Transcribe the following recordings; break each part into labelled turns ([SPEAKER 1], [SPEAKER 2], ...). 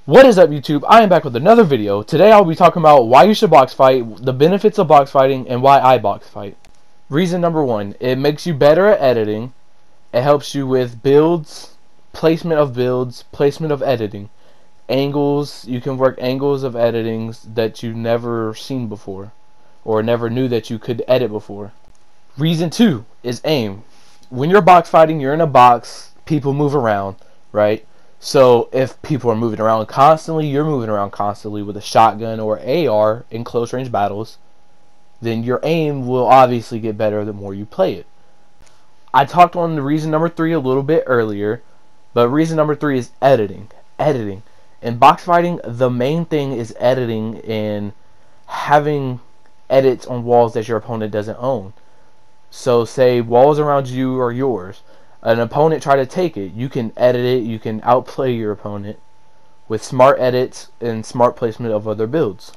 [SPEAKER 1] What is up, YouTube? I am back with another video. Today I'll be talking about why you should box fight, the benefits of box fighting, and why I box fight. Reason number one, it makes you better at editing. It helps you with builds, placement of editing. Angles, you can work angles of editings that you've never seen before, or never knew that you could edit before. Reason two is aim. When you're box fighting, you're in a box, people move around, right? So if people are moving around constantly, you're moving around constantly with a shotgun or AR in close range battles, then your aim will obviously get better the more you play it. I talked on the reason number three a little bit earlier, but reason number three is editing. Editing. In box fighting, the main thing is editing and having edits on walls that your opponent doesn't own. So say walls around you are yours. An opponent try to take it, you can edit it, you can outplay your opponent with smart edits and smart placement of other builds.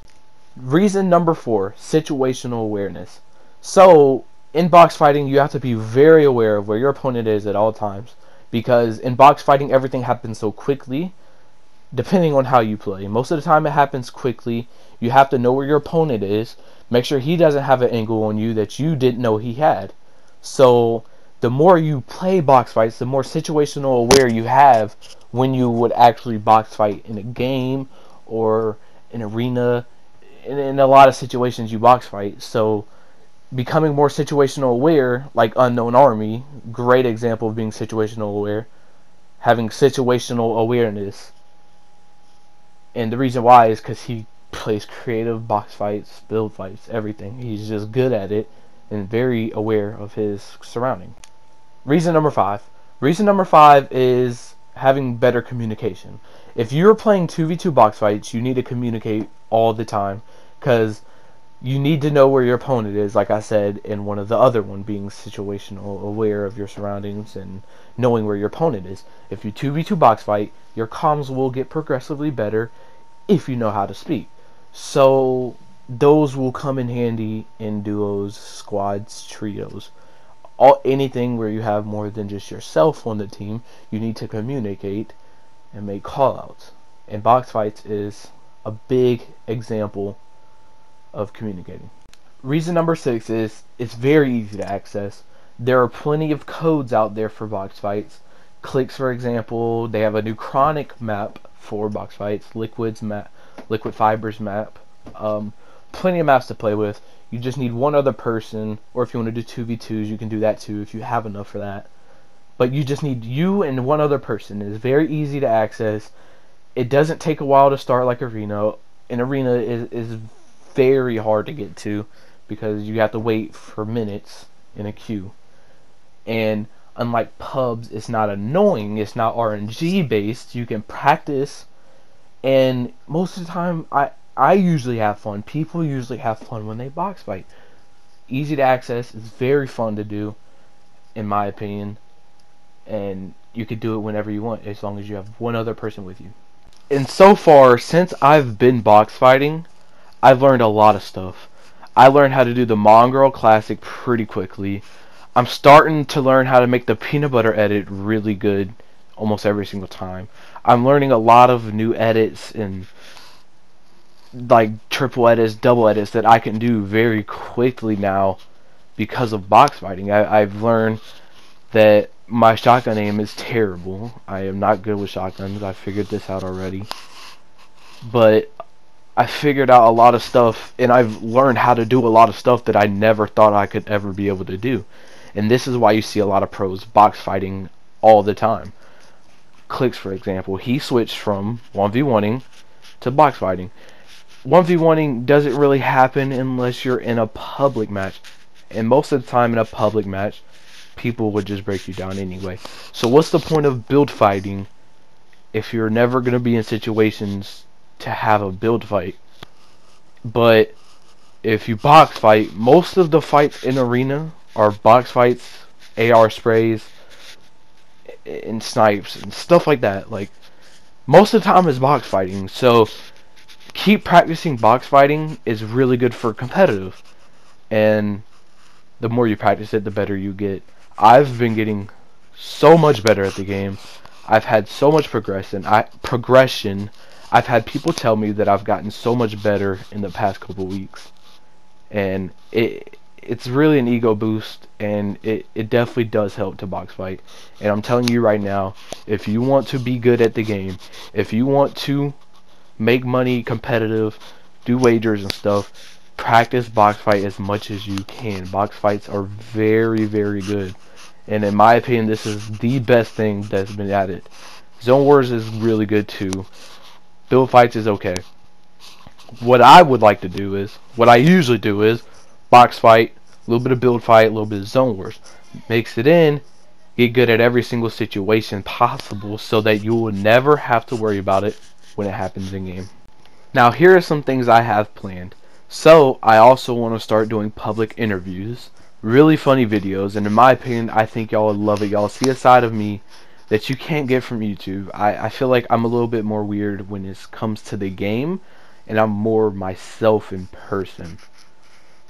[SPEAKER 1] Reason number four, situational awareness. So in box fighting, you have to be very aware of where your opponent is at all times, because in box fighting everything happens so quickly depending on how you play. Most of the time it happens quickly. You have to know where your opponent is, make sure he doesn't have an angle on you that you didn't know he had. So the more you play box fights, the more situational aware you have when you would actually box fight in a game or an arena. In a lot of situations you box fight. So becoming more situational aware, like Unknown Army, great example of being situational aware, having situational awareness. And the reason why is because he plays creative box fights, build fights, everything. He's just good at it and very aware of his surrounding. Reason number five. Reason number five is having better communication. If you're playing 2v2 box fights, you need to communicate all the time, because you need to know where your opponent is, like I said, and one of the other one being situational aware of your surroundings and knowing where your opponent is. If you 2v2 box fight, your comms will get progressively better if you know how to speak. So those will come in handy in duos, squads, trios. Anything where you have more than just yourself on the team, you need to communicate and make callouts. And box fights is a big example of communicating. Reason number six is it's very easy to access. There are plenty of codes out there for box fights. Clicks, for example, they have a new Chronic map for box fights, Liquid Fibers map. Plenty of maps to play with. You just need one other person, or if you want to do 2v2s, you can do that too if you have enough for that. But you just need you and one other person. It's very easy to access. It doesn't take a while to start like Arena. An Arena is very hard to get to because you have to wait for minutes in a queue. And unlike pubs, it's not annoying, it's not RNG based. You can practice, and most of the time I usually have fun. People usually have fun when they box fight. Easy to access, it's very fun to do, in my opinion, and you can do it whenever you want as long as you have one other person with you. And so far, since I've been box fighting, I've learned a lot of stuff. I learned how to do the Mongrel Classic pretty quickly. I'm starting to learn how to make the peanut butter edit really good almost every single time. I'm learning a lot of new edits and like triple edits, double edits that I can do very quickly now because of box fighting. I've learned that my shotgun aim is terrible. I am not good with shotguns. I figured this out already. But I figured out a lot of stuff, and I've learned how to do a lot of stuff that I never thought I could ever be able to do. And this is why you see a lot of pros box fighting all the time. Clicks, for example, he switched from 1v1ing to box fighting. 1v1ing doesn't really happen unless you're in a public match, and most of the time in a public match people would just break you down anyway. So what's the point of build fighting if you're never going to be in situations to have a build fight? But if you box fight, most of the fights in Arena are box fights, AR sprays and snipes and stuff like that. Like, most of the time is box fighting. So keep practicing box fighting is really good for competitive, and the more you practice it, the better you get. I've been getting so much better at the game. I've had so much progression. I've had people tell me that I've gotten so much better in the past couple weeks, and it's really an ego boost, and it definitely does help to box fight. And I'm telling you right now, if you want to be good at the game, if you want to make money competitive, do wagers and stuff, practice box fight as much as you can. Box fights are very, very good, and in my opinion, this is the best thing that's been added. Zone Wars is really good too. Build fights is okay. What I would like to do is, what I usually do is, box fight, a little bit of build fight, a little bit of Zone Wars. Mix it in, get good at every single situation possible so that you will never have to worry about it when it happens in game. Now here are some things I have planned. So I also want to start doing public interviews, really funny videos, and in my opinion I think y'all would love it. Y'all see a side of me that you can't get from YouTube. I feel like I'm a little bit more weird when it comes to the game, and I'm more myself in person.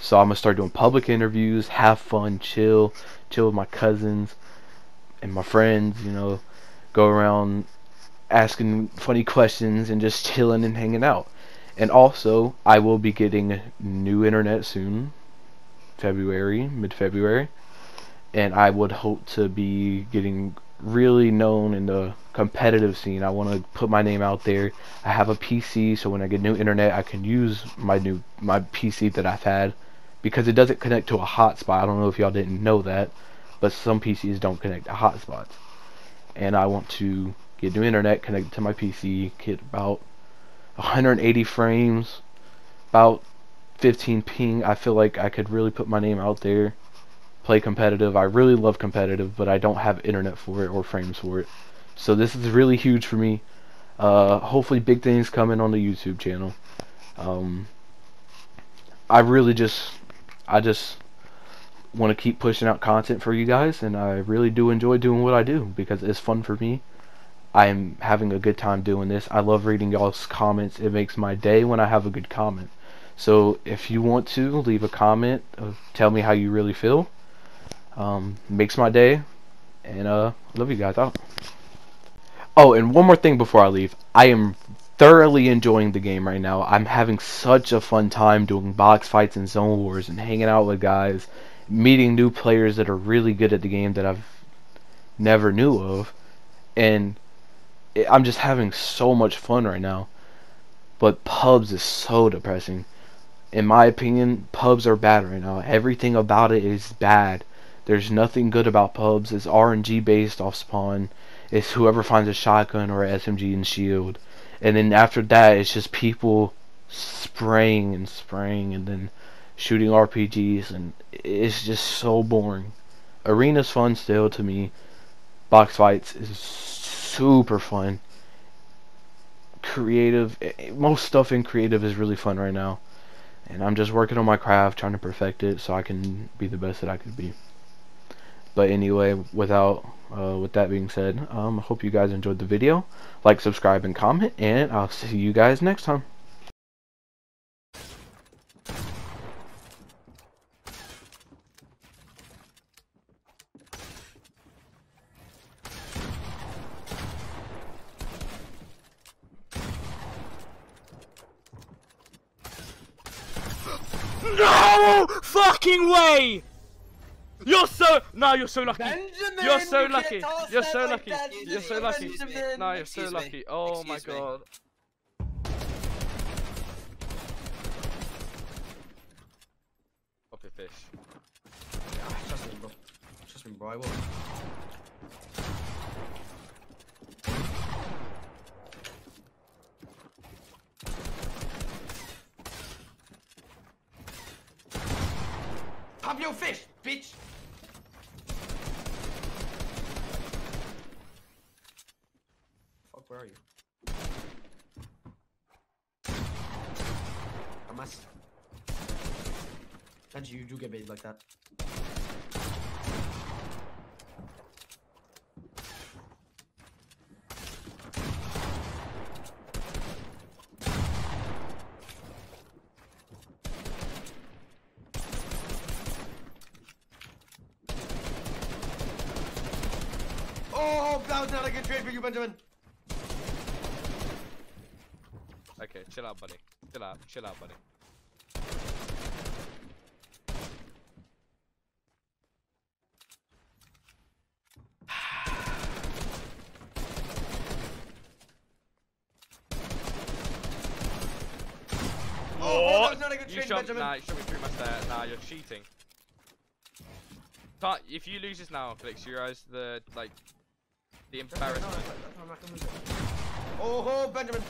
[SPEAKER 1] So I'm gonna start doing public interviews, have fun, chill with my cousins and my friends, you know, go around asking funny questions and just chilling and hanging out. And also, I will be getting new internet soon, mid-February, and I would hope to be getting really known in the competitive scene. I want to put my name out there. I have a PC, so when I get new internet, I can use my PC that I've had, because it doesn't connect to a hotspot. I don't know if y'all didn't know that, but some PCs don't connect to hotspots. And I want to get new internet connected to my PC, get about 180 frames, about 15 ping. I feel like I could really put my name out there, play competitive. I really love competitive, but I don't have internet for it or frames for it. So this is really huge for me. Hopefully big things coming on the YouTube channel. I just want to keep pushing out content for you guys, and I really do enjoy doing what I do because it's fun for me. I'm having a good time doing this. I love reading y'all's comments. It makes my day when I have a good comment. So if you want to leave a comment, tell me how you really feel. Makes my day, and love you guys out. Oh, and one more thing before I leave. I am thoroughly enjoying the game right now. I'm having such a fun time doing box fights and Zone Wars and hanging out with guys, meeting new players that are really good at the game that I've never knew of, and I'm just having so much fun right now. But pubs is so depressing. In my opinion, pubs are bad right now. Everything about it is bad. There's nothing good about pubs. It's RNG based off spawn. It's whoever finds a shotgun or a SMG and shield. And then after that, it's just people spraying and then shooting RPGs, and it's just so boring. Arena's fun still to me. Box fights is super fun. Creative, most stuff in creative is really fun right now. And I'm just working on my craft, trying to perfect it so I can be the best that I could be. But anyway, with that being said, I hope you guys enjoyed the video. Like, subscribe, and comment, and I'll see you guys next time.
[SPEAKER 2] No fucking way! You're so lucky.
[SPEAKER 3] Benjamin,
[SPEAKER 2] you're so lucky.
[SPEAKER 3] You're
[SPEAKER 2] You're
[SPEAKER 3] so
[SPEAKER 2] so
[SPEAKER 3] like
[SPEAKER 2] lucky.
[SPEAKER 3] that.
[SPEAKER 2] You're so lucky.
[SPEAKER 3] Benjamin.
[SPEAKER 2] No, you're so
[SPEAKER 3] Excuse me.
[SPEAKER 2] lucky. Oh my
[SPEAKER 3] Excuse me.
[SPEAKER 2] god. Pop your fish.
[SPEAKER 3] Yeah, trust me, bro. I will. Pop your fish, bitch. Fuck, where are you? Unless you do get baited like that. Oh, that was not a good trade for you, Benjamin.
[SPEAKER 2] okay. Chill out, buddy. Chill out. Chill out, buddy.
[SPEAKER 3] Oh, that was not a good
[SPEAKER 2] You
[SPEAKER 3] trade,
[SPEAKER 2] shot.
[SPEAKER 3] Benjamin.
[SPEAKER 2] Nah, you shot me through my stare. Nah, you're cheating. Can't. If you lose this now, Felix, you realize the embarrassment.
[SPEAKER 3] I'm not gonna lose it. Oh, Benjamin.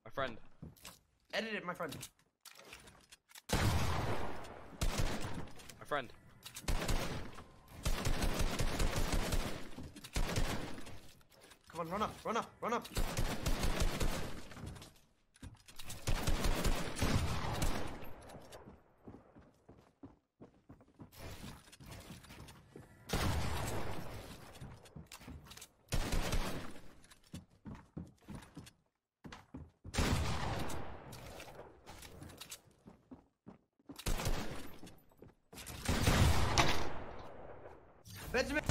[SPEAKER 2] My friend.
[SPEAKER 3] Edit it, my friend.
[SPEAKER 2] My friend.
[SPEAKER 3] Come on, run up, run up, run up. Benjamin!